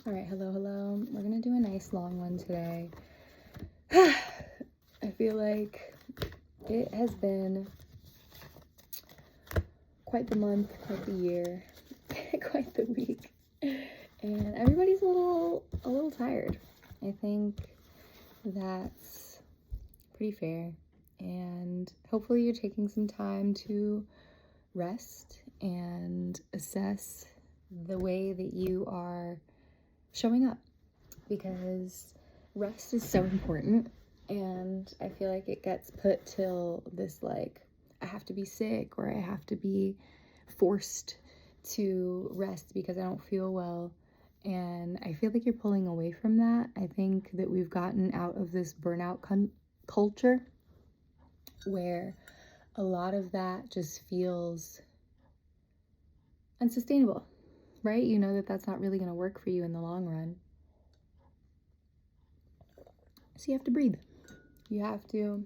All right, hello. We're gonna do a nice long one today. I feel like it has been quite the month, quite the year, quite the week, and everybody's a little tired. I think that's pretty fair, and hopefully you're taking some time to rest and assess the way that you are showing up, because rest is so important. And I feel like it gets put till this, like, I have to be sick or I have to be forced to rest because I don't feel well. And I feel like you're pulling away from that. I think that we've gotten out of this burnout culture where a lot of that just feels unsustainable, right? You know that that's not really going to work for you in the long run. So you have to breathe. You have to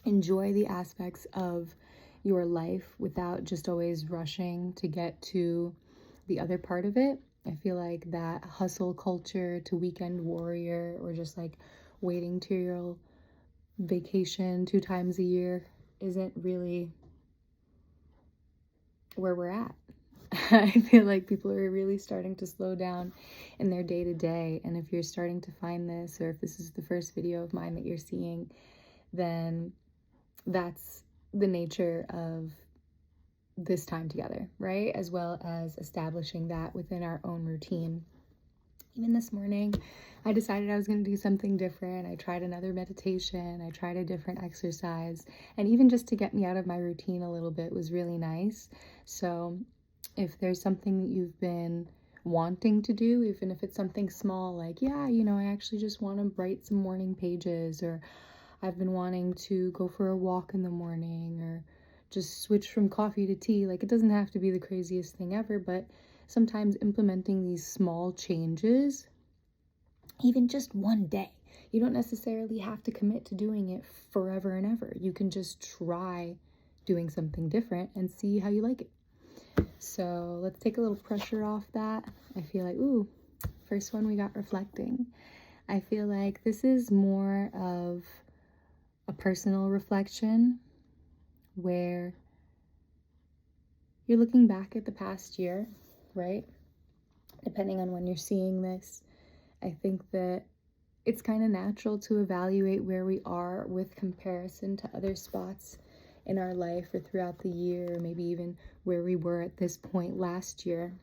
enjoy the aspects of your life without just always rushing to get to the other part of it. I feel like that hustle culture to weekend warrior, or just like waiting till your vacation 2 times a year, isn't really where we're at. I feel like people are really starting to slow down in their day to day. And if you're starting to find this, or if this is the first video of mine that you're seeing, then that's the nature of this time together, right? As well as establishing that within our own routine. Even this morning, I decided I was going to do something different. I tried another meditation, I tried a different exercise, and even just to get me out of my routine a little bit was really nice. So if there's something that you've been wanting to do, even if it's something small, like, yeah, I actually just want to write some morning pages, or I've been wanting to go for a walk in the morning, or just switch from coffee to tea. Like, it doesn't have to be the craziest thing ever, but sometimes implementing these small changes, even just one day, you don't necessarily have to commit to doing it forever and ever. You can just try doing something different and see how you like it. So let's take a little pressure off that. I feel like, first one we got reflecting. I feel like this is more of a personal reflection where you're looking back at the past year, right? Depending on when you're seeing this, I think that it's kind of natural to evaluate where we are with comparison to other spots in our life or throughout the year, or maybe even where we were at this point last year.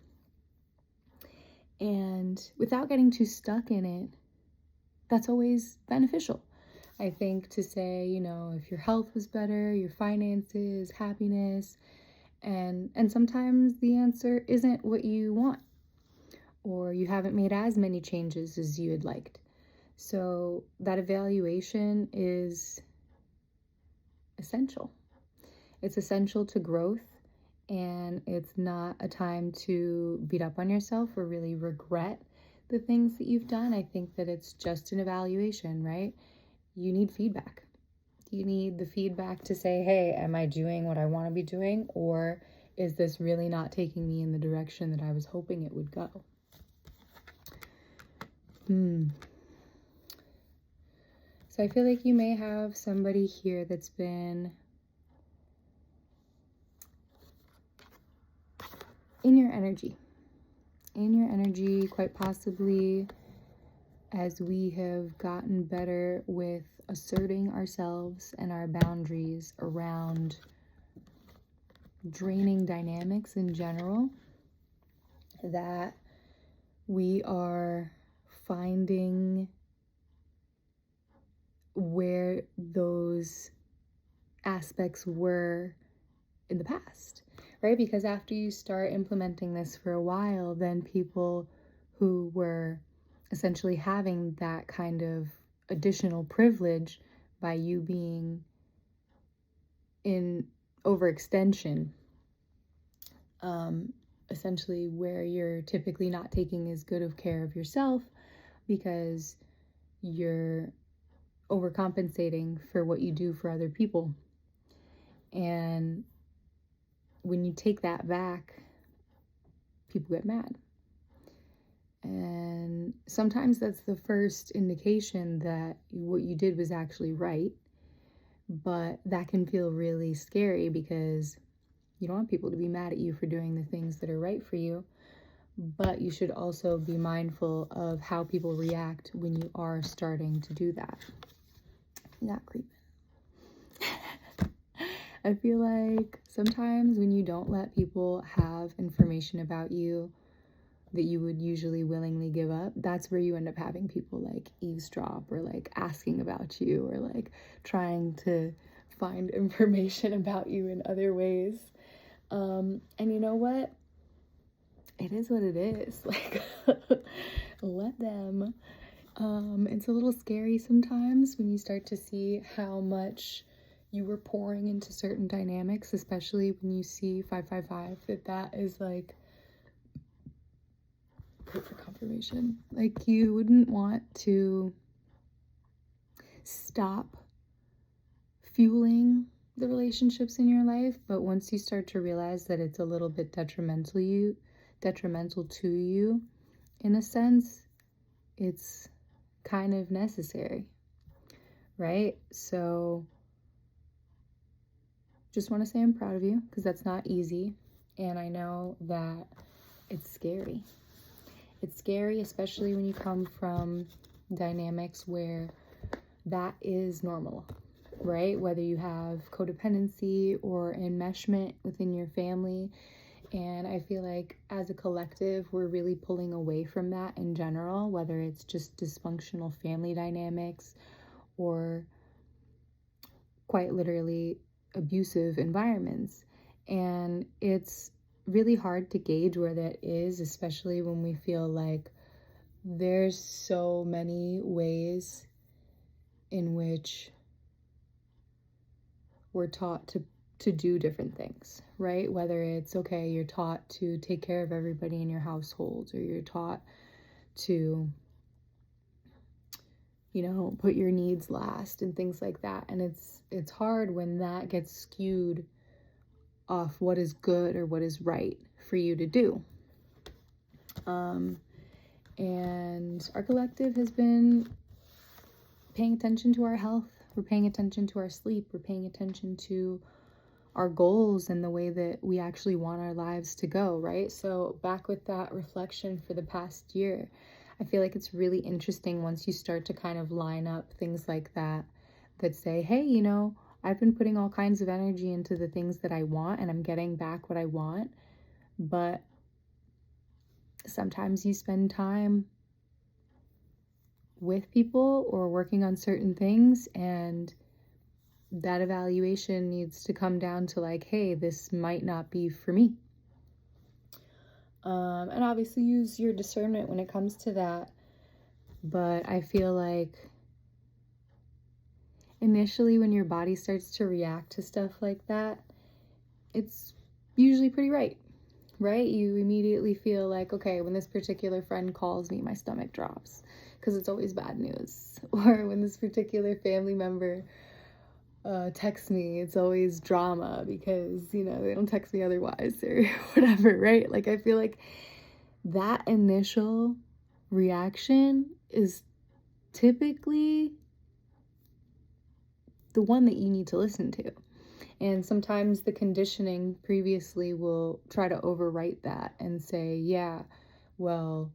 And without getting too stuck in it, that's always beneficial. I think to say, if your health was better, your finances, happiness, and sometimes the answer isn't what you want, or you haven't made as many changes as you had liked. So that evaluation is essential. It's essential to growth, and it's not a time to beat up on yourself or really regret the things that you've done. I think that it's just an evaluation, right? You need feedback. You need the feedback to say, hey, am I doing what I want to be doing? Or is this really not taking me in the direction that I was hoping it would go? So I feel like you may have somebody here that's been in your energy, quite possibly as we have gotten better with asserting ourselves and our boundaries around draining dynamics in general, that we are finding where those aspects were in the past, right? Because after you start implementing this for a while, then people who were essentially having that kind of additional privilege by you being in overextension, essentially where you're typically not taking as good of care of yourself because you're overcompensating for what you do for other people. And when you take that back, people get mad. sometimes that's the first indication that what you did was actually right, but that can feel really scary because you don't want people to be mad at you for doing the things that are right for you, but you should also be mindful of how people react when you are starting to do that. Not creeping. I feel like sometimes when you don't let people have information about you that you would usually willingly give up, that's where you end up having people like eavesdrop or like asking about you or like trying to find information about you in other ways. And you know what? It is what it is. Like, let them. It's a little scary sometimes when you start to see how much you were pouring into certain dynamics, especially when you see 555, that is like, pray for confirmation. Like, you wouldn't want to stop fueling the relationships in your life, but once you start to realize that it's a little bit detrimental to you, in a sense, it's kind of necessary, right? So just want to say I'm proud of you because that's not easy, and I know that it's scary. It's scary, especially when you come from dynamics where that is normal, right? Whether you have codependency or enmeshment within your family. And I feel like as a collective, we're really pulling away from that in general, whether it's just dysfunctional family dynamics or quite literally abusive environments. And it's really hard to gauge where that is, especially when we feel like there's so many ways in which we're taught to do different things, right? Whether it's, okay, you're taught to take care of everybody in your household, or you're taught to, you know, put your needs last and things like that. And it's hard when that gets skewed off what is good or what is right for you to do. And our collective has been paying attention to our health. We're paying attention to our sleep. We're paying attention to our goals and the way that we actually want our lives to go, right? So back with that reflection for the past year, I feel like it's really interesting once you start to kind of line up things like that say, hey, you know, I've been putting all kinds of energy into the things that I want and I'm getting back what I want. But sometimes you spend time with people or working on certain things, and that evaluation needs to come down to like, hey, this might not be for me. And obviously use your discernment when it comes to that. But I feel like initially when your body starts to react to stuff like that, it's usually pretty right? You immediately feel like, okay, when this particular friend calls me, my stomach drops because it's always bad news. Or when this particular family member texts me, it's always drama because, you know, they don't text me otherwise or whatever, right? Like, I feel like that initial reaction is typically the one that you need to listen to. And sometimes the conditioning previously will try to overwrite that and say, yeah, well,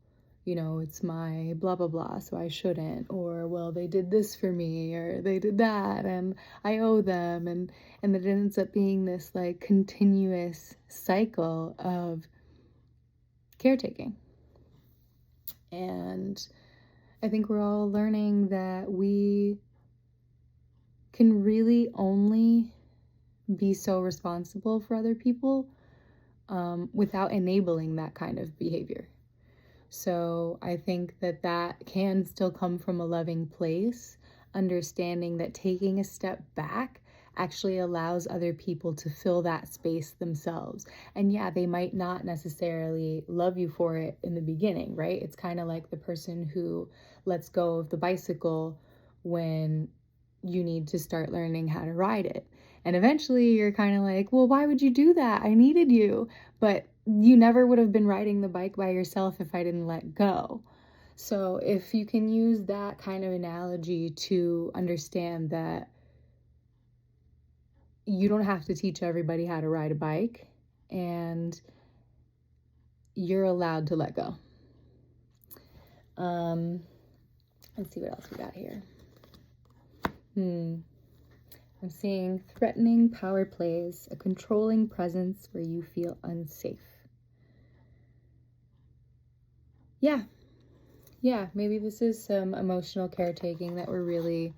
you know, it's my blah, blah, blah, so I shouldn't. Or, well, they did this for me, or they did that, and I owe them. And it ends up being this, like, continuous cycle of caretaking. And I think we're all learning that we can really only be so responsible for other people without enabling that kind of behavior. So I think that can still come from a loving place, understanding that taking a step back actually allows other people to fill that space themselves. And yeah, they might not necessarily love you for it in the beginning, right? It's kind of like the person who lets go of the bicycle when you need to start learning how to ride it. And eventually you're kind of like, well, why would you do that? I needed you. But you never would have been riding the bike by yourself if I didn't let go. So if you can use that kind of analogy to understand that you don't have to teach everybody how to ride a bike, and you're allowed to let go. Let's see what else we got here. I'm seeing threatening power plays, a controlling presence where you feel unsafe. Yeah, maybe this is some emotional caretaking that we're really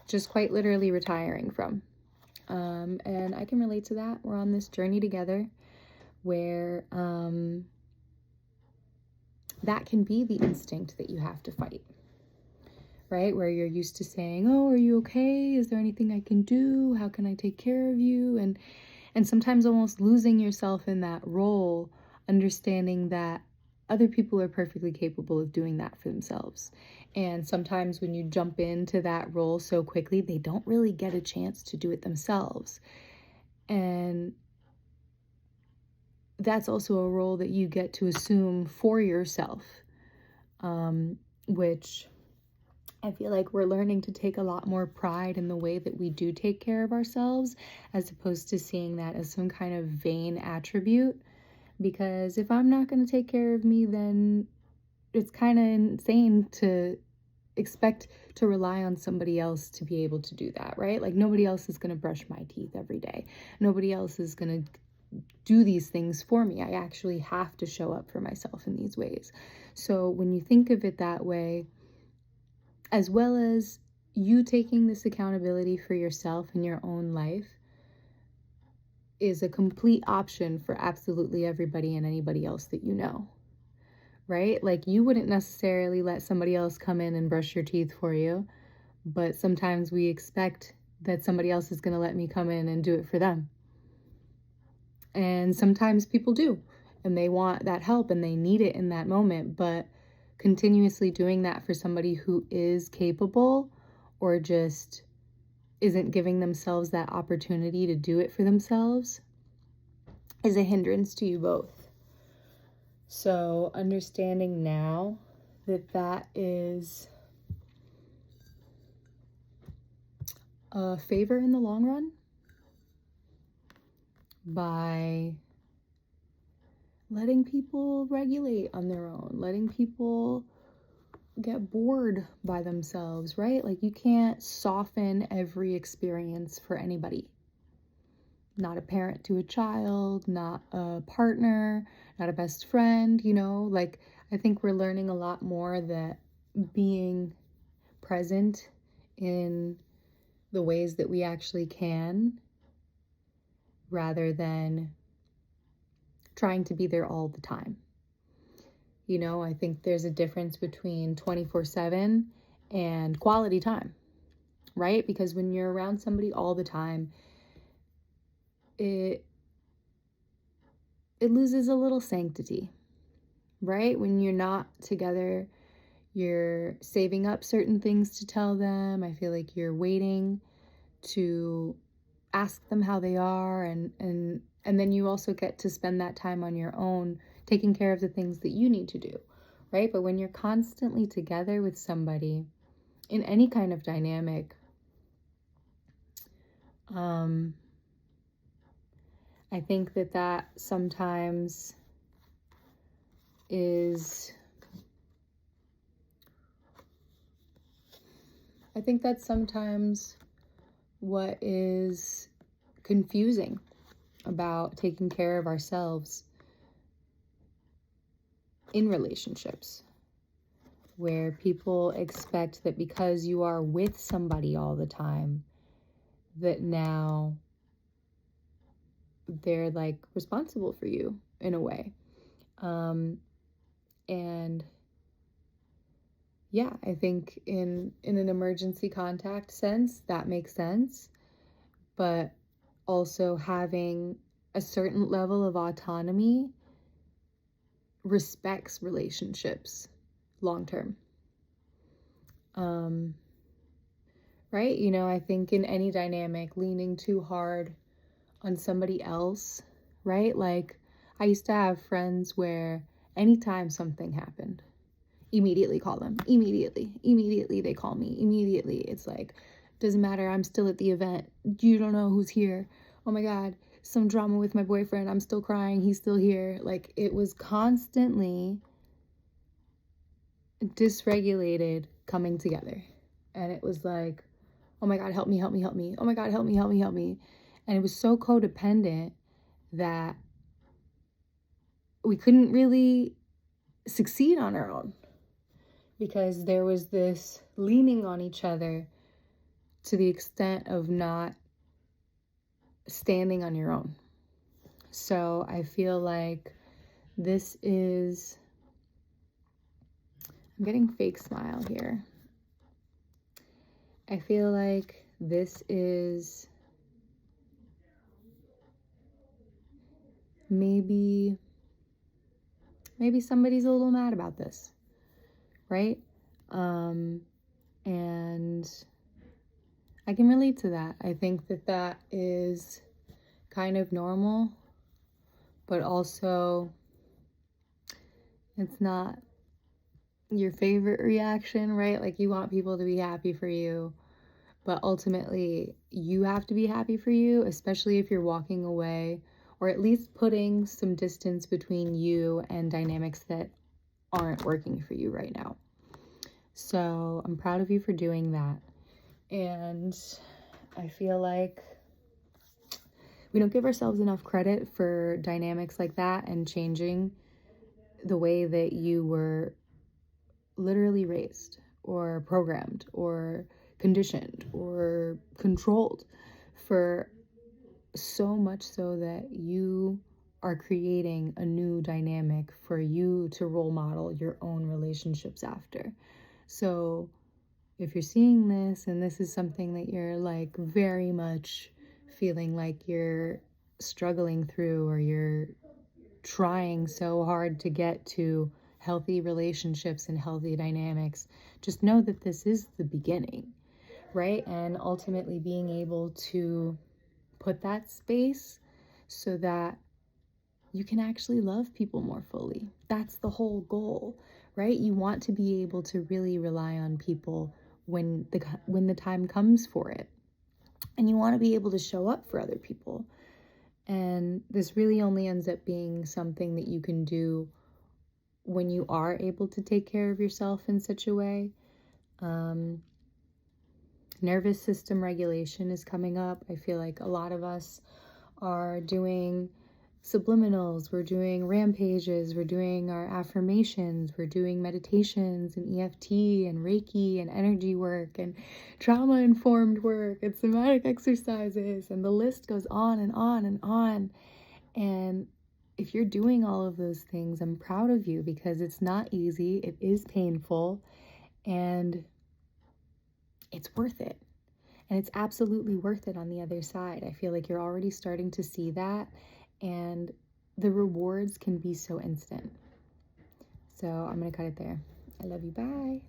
just quite literally retiring from. And I can relate to that. We're on this journey together where that can be the instinct that you have to fight, right? Where you're used to saying, oh, are you okay? Is there anything I can do? How can I take care of you? And sometimes almost losing yourself in that role, understanding that other people are perfectly capable of doing that for themselves. And sometimes when you jump into that role so quickly, they don't really get a chance to do it themselves. And that's also a role that you get to assume for yourself, which I feel like we're learning to take a lot more pride in the way that we do take care of ourselves, as opposed to seeing that as some kind of vain attribute. Because if I'm not going to take care of me, then it's kind of insane to expect to rely on somebody else to be able to do that, right? Like nobody else is going to brush my teeth every day. Nobody else is going to do these things for me. I actually have to show up for myself in these ways. So when you think of it that way, as well as you taking this accountability for yourself in your own life, is a complete option for absolutely everybody and anybody else that you know, right? Like you wouldn't necessarily let somebody else come in and brush your teeth for you, but sometimes we expect that somebody else is going to let me come in and do it for them. And sometimes people do, and they want that help and they need it in that moment, but continuously doing that for somebody who is capable or just isn't giving themselves that opportunity to do it for themselves is a hindrance to you both. So understanding now that that is a favor in the long run by letting people regulate on their own, letting people get bored by themselves, right? Like you can't soften every experience for anybody. Not a parent to a child, not a partner, not a best friend, like I think we're learning a lot more that being present in the ways that we actually can, rather than trying to be there all the time. I think there's a difference between 24/7 and quality time, right? Because when you're around somebody all the time, it loses a little sanctity, right? When you're not together, you're saving up certain things to tell them. I feel like you're waiting to ask them how they are, and then you also get to spend that time on your own taking care of the things that you need to do, right? But when you're constantly together with somebody in any kind of dynamic, I think that sometimes is, what is confusing about taking care of ourselves in relationships, where people expect that because you are with somebody all the time, that now they're like responsible for you in a way. And yeah, I think in an emergency contact sense, that makes sense. But also having a certain level of autonomy respects relationships long term. Right? I think in any dynamic, leaning too hard on somebody else, right? Like I used to have friends where anytime something happened, immediately call them. Immediately they call me. Immediately it's like, doesn't matter, I'm still at the event. You don't know who's here. Oh my God, some drama with my boyfriend. I'm still crying. He's still here. Like, it was constantly dysregulated coming together. And it was like, oh my God, help me, help me, help me. Oh my God, help me, help me, help me. And it was so codependent that we couldn't really succeed on our own, because there was this leaning on each other to the extent of not standing on your own. So I feel like this is, I'm getting fake smile here. I feel like this is maybe somebody's a little mad about this, right? And I can relate to that. I think that that is kind of normal, but also it's not your favorite reaction, right? Like, you want people to be happy for you, but ultimately you have to be happy for you, especially if you're walking away, or at least putting some distance between you and dynamics that aren't working for you right now. So I'm proud of you for doing that. And I feel like we don't give ourselves enough credit for dynamics like that and changing the way that you were literally raised or programmed or conditioned or controlled, for so much so that you are creating a new dynamic for you to role model your own relationships after. So if you're seeing this and this is something that you're like very much feeling like you're struggling through, or you're trying so hard to get to healthy relationships and healthy dynamics, just know that this is the beginning, right? And ultimately being able to put that space so that you can actually love people more fully. That's the whole goal, right? You want to be able to really rely on people when the time comes for it. And you want to be able to show up for other people. And this really only ends up being something that you can do when you are able to take care of yourself in such a way. Nervous system regulation is coming up. I feel like a lot of us are doing subliminals, we're doing rampages, we're doing our affirmations, we're doing meditations and EFT and Reiki and energy work and trauma-informed work and somatic exercises, and the list goes on and on and on. And if you're doing all of those things, I'm proud of you, because it's not easy, it is painful, and it's worth it. And it's absolutely worth it on the other side. I feel like you're already starting to see that, and the rewards can be so instant. So I'm going to cut it there. I love you. Bye.